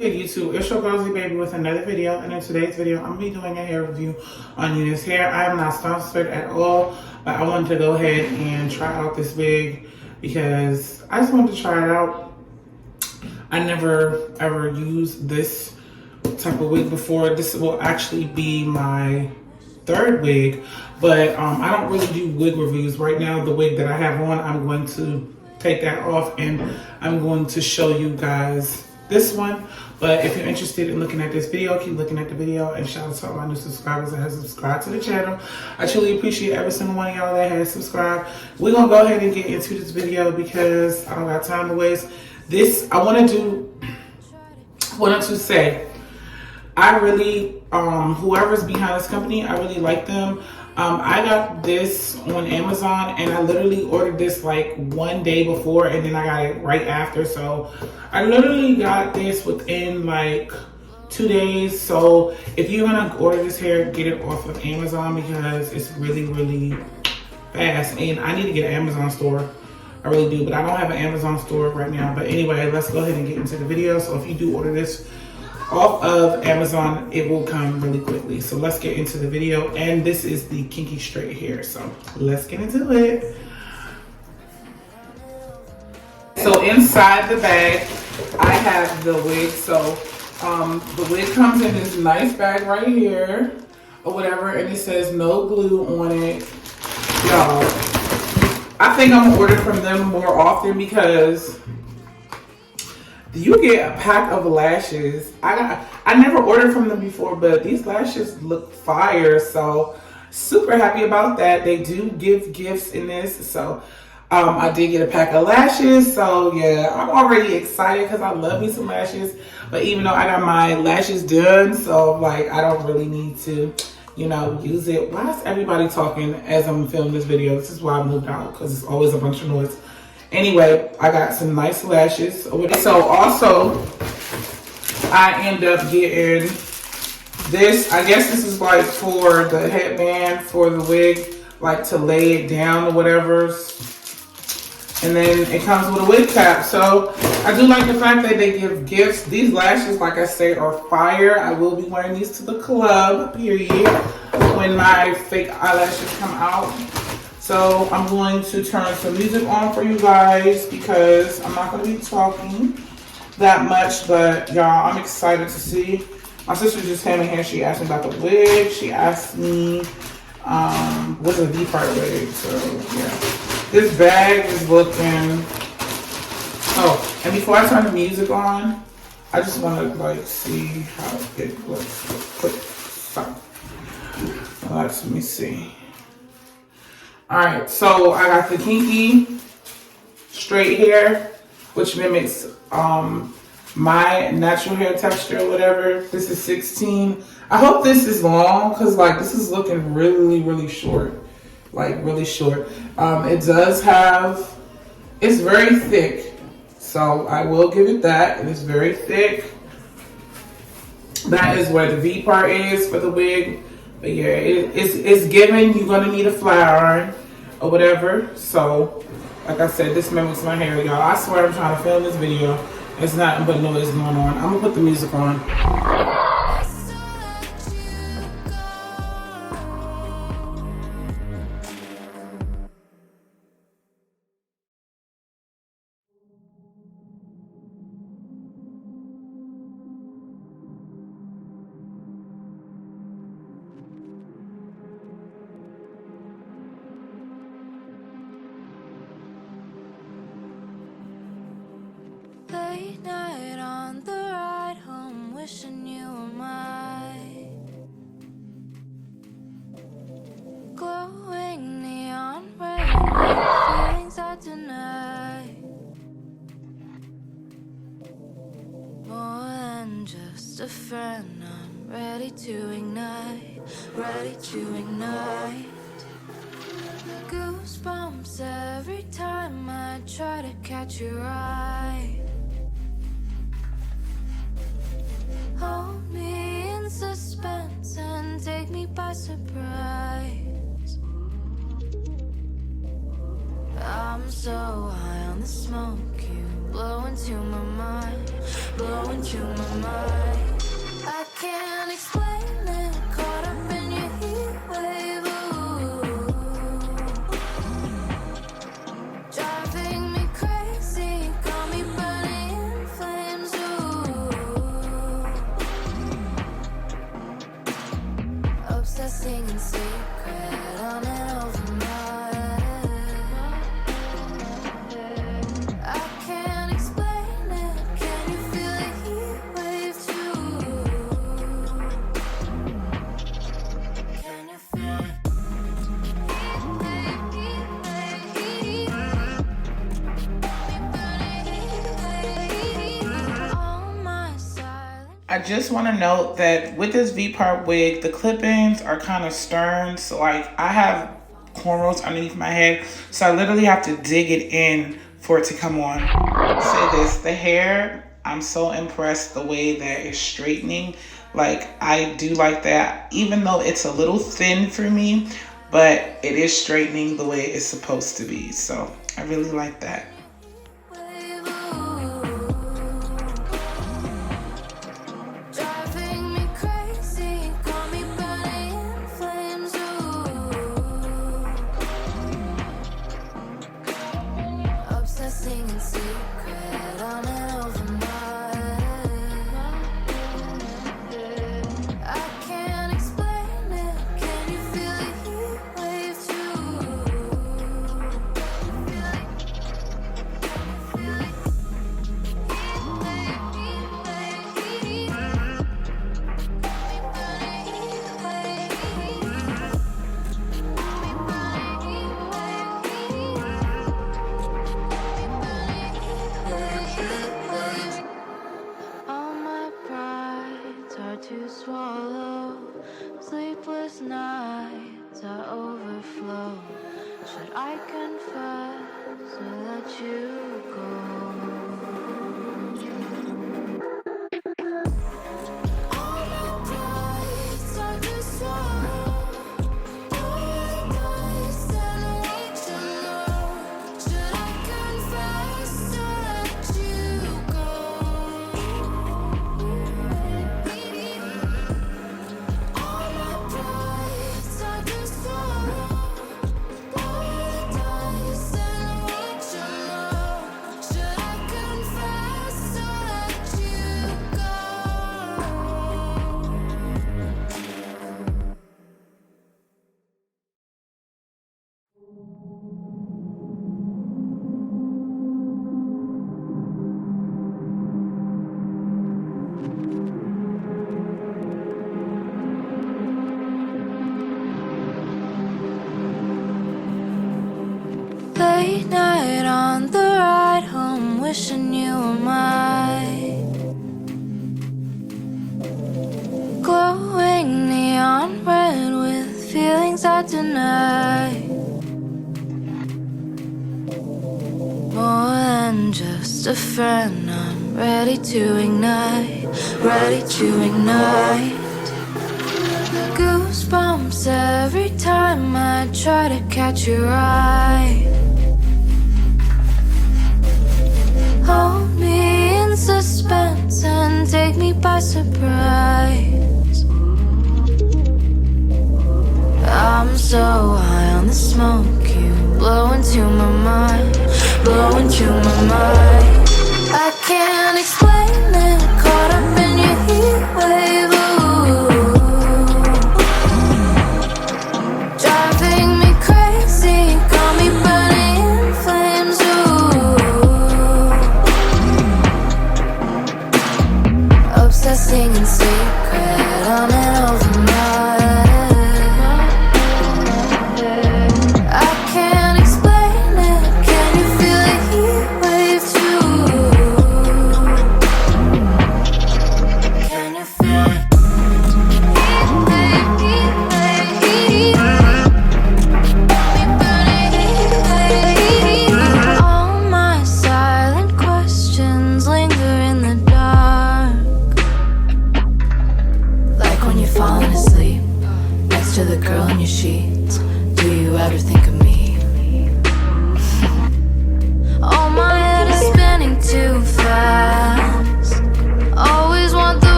Hey YouTube, it's your girl Z Baby with another video, and in today's video I'm gonna be doing a hair review on Eunice hair. I am not sponsored at all, but I wanted to go ahead and try out this wig because I just wanted to try it out. I never ever used this type of wig before. This will actually be my third wig, but I don't really do wig reviews. Right now the wig that I have on, I'm going to take that off and I'm going to show you guys this one. But if you're interested in looking at this video, keep looking at the video, and shout out to all my new subscribers that have subscribed to the channel. I truly appreciate every single one of y'all that has subscribed. We're gonna go ahead and get into this video because I don't got time to waste. I wanted to say, I really, whoever's behind this company, I really like them. I got this on Amazon and I literally ordered this like one day before and then I got it right after. So I literally got this within like 2 days. So if you're gonna order this hair, get it off of Amazon because it's really, really fast. And I need to get an Amazon store. I really do, but I don't have an Amazon store right now. But anyway, let's go ahead and get into the video. So if you do order this off of Amazon, it will come really quickly. So let's get into the video. And this is the kinky straight hair. So let's get into it. So inside the bag, I have the wig. So the wig comes in this nice bag right here or whatever. And it says no glue on it. Y'all, I think I'm gonna order from them more often because you get a pack of lashes. I never ordered from them before, but these lashes look fire. So super happy about that. They do give gifts in this. So I did get a pack of lashes. So yeah, I'm already excited because I love me some lashes. But even though I got my lashes done, so like I don't really need to, you know, use it. Why is everybody talking as I'm filming this video? This is why I moved out, because it's always a bunch of noise. Anyway, I got some nice lashes. So also, I end up getting this. I guess this is like for the headband for the wig, like to lay it down or whatever. And then it comes with a wig cap. So I do like the fact that they give gifts. These lashes, like I say, are fire. I will be wearing these to the club, period, when my fake eyelashes come out. So I'm going to turn some music on for you guys because I'm not going to be talking that much, but y'all, I'm excited to see. My sister just came in here. She asked me about the wig. She asked me what's a V-part wig. So yeah, this bag is looking. Oh, and before I turn the music on, I just want to like see how it looks. Quick, stop. Let me see. All right, so I got the kinky straight hair, which mimics my natural hair texture or whatever. This is 16. I hope this is long because like this is looking really, really short, like really short. It does have, it's very thick, so I will give it that. It is very thick. That is where the V part is for the wig. But yeah, it's given you're gonna need a flat iron or whatever. So, like I said, this mimics my hair, y'all. I swear I'm trying to film this video. It's nothing but noise going on. I'm gonna put the music on. Late night on the ride home, wishing you were mine. Glowing neon red, feelings I deny. More than just a friend, I'm ready to ignite, ready to ignite. Goosebumps every time I try to catch your eye. Hold me in suspense and take me by surprise. I'm so high on the smoke you blow into my mind. blowing through my mind. I can't explain it, caught up in your heat wave. Ooh. Driving me crazy, got me burning in flames. Ooh. Obsessing in secret on and over my I just want to note that with this V-part wig, the clip-ins are kind of stern. So like I have cornrows underneath my head, so I literally have to dig it in for it to come on. I'll say this, the hair, I'm so impressed the way that it's straightening. Like I do like that, even though it's a little thin for me, but it is straightening the way it's supposed to be. So I really like that. To swallow, sleepless nights I overflow. Should I confess or let you go? All my prides are to swallow. Paradise and wait to know. Should I confess or let you go? Late night on the ride home, wishing you were mine. Glowing neon red with feelings I deny. More than just a friend, I'm ready to ignite, ready to ignite. Goosebumps every time I try to catch your eye. Hold me in suspense and take me by surprise. I'm so high on the smoke, you blow into my mind, blow into my mind. I can't explain it, caught up in your heat wave. Driving me crazy, got me burning in flames. Obsessing in secret on and over my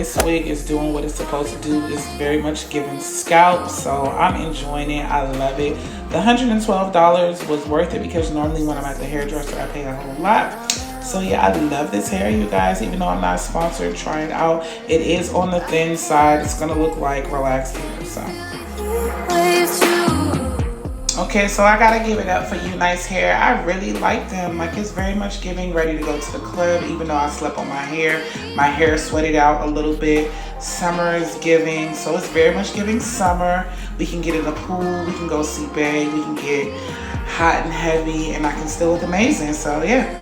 this wig is doing what it's supposed to do. It's very much giving scalp, so I'm enjoying it. I love it. The $112 was worth it because normally when I'm at the hairdresser, I pay a whole lot. So yeah, I love this hair, you guys. Even though I'm not sponsored, try it out. It is on the thin side. It's gonna look like relaxed hair, so. Okay, so I gotta give it up for You Nice Hair. I really like them. Like, it's very much giving ready to go to the club, even though I slept on my hair. My hair sweated out a little bit. Summer is giving, so it's very much giving summer. We can get in the pool, we can go see Bay, we can get hot and heavy, and I can still look amazing, so yeah.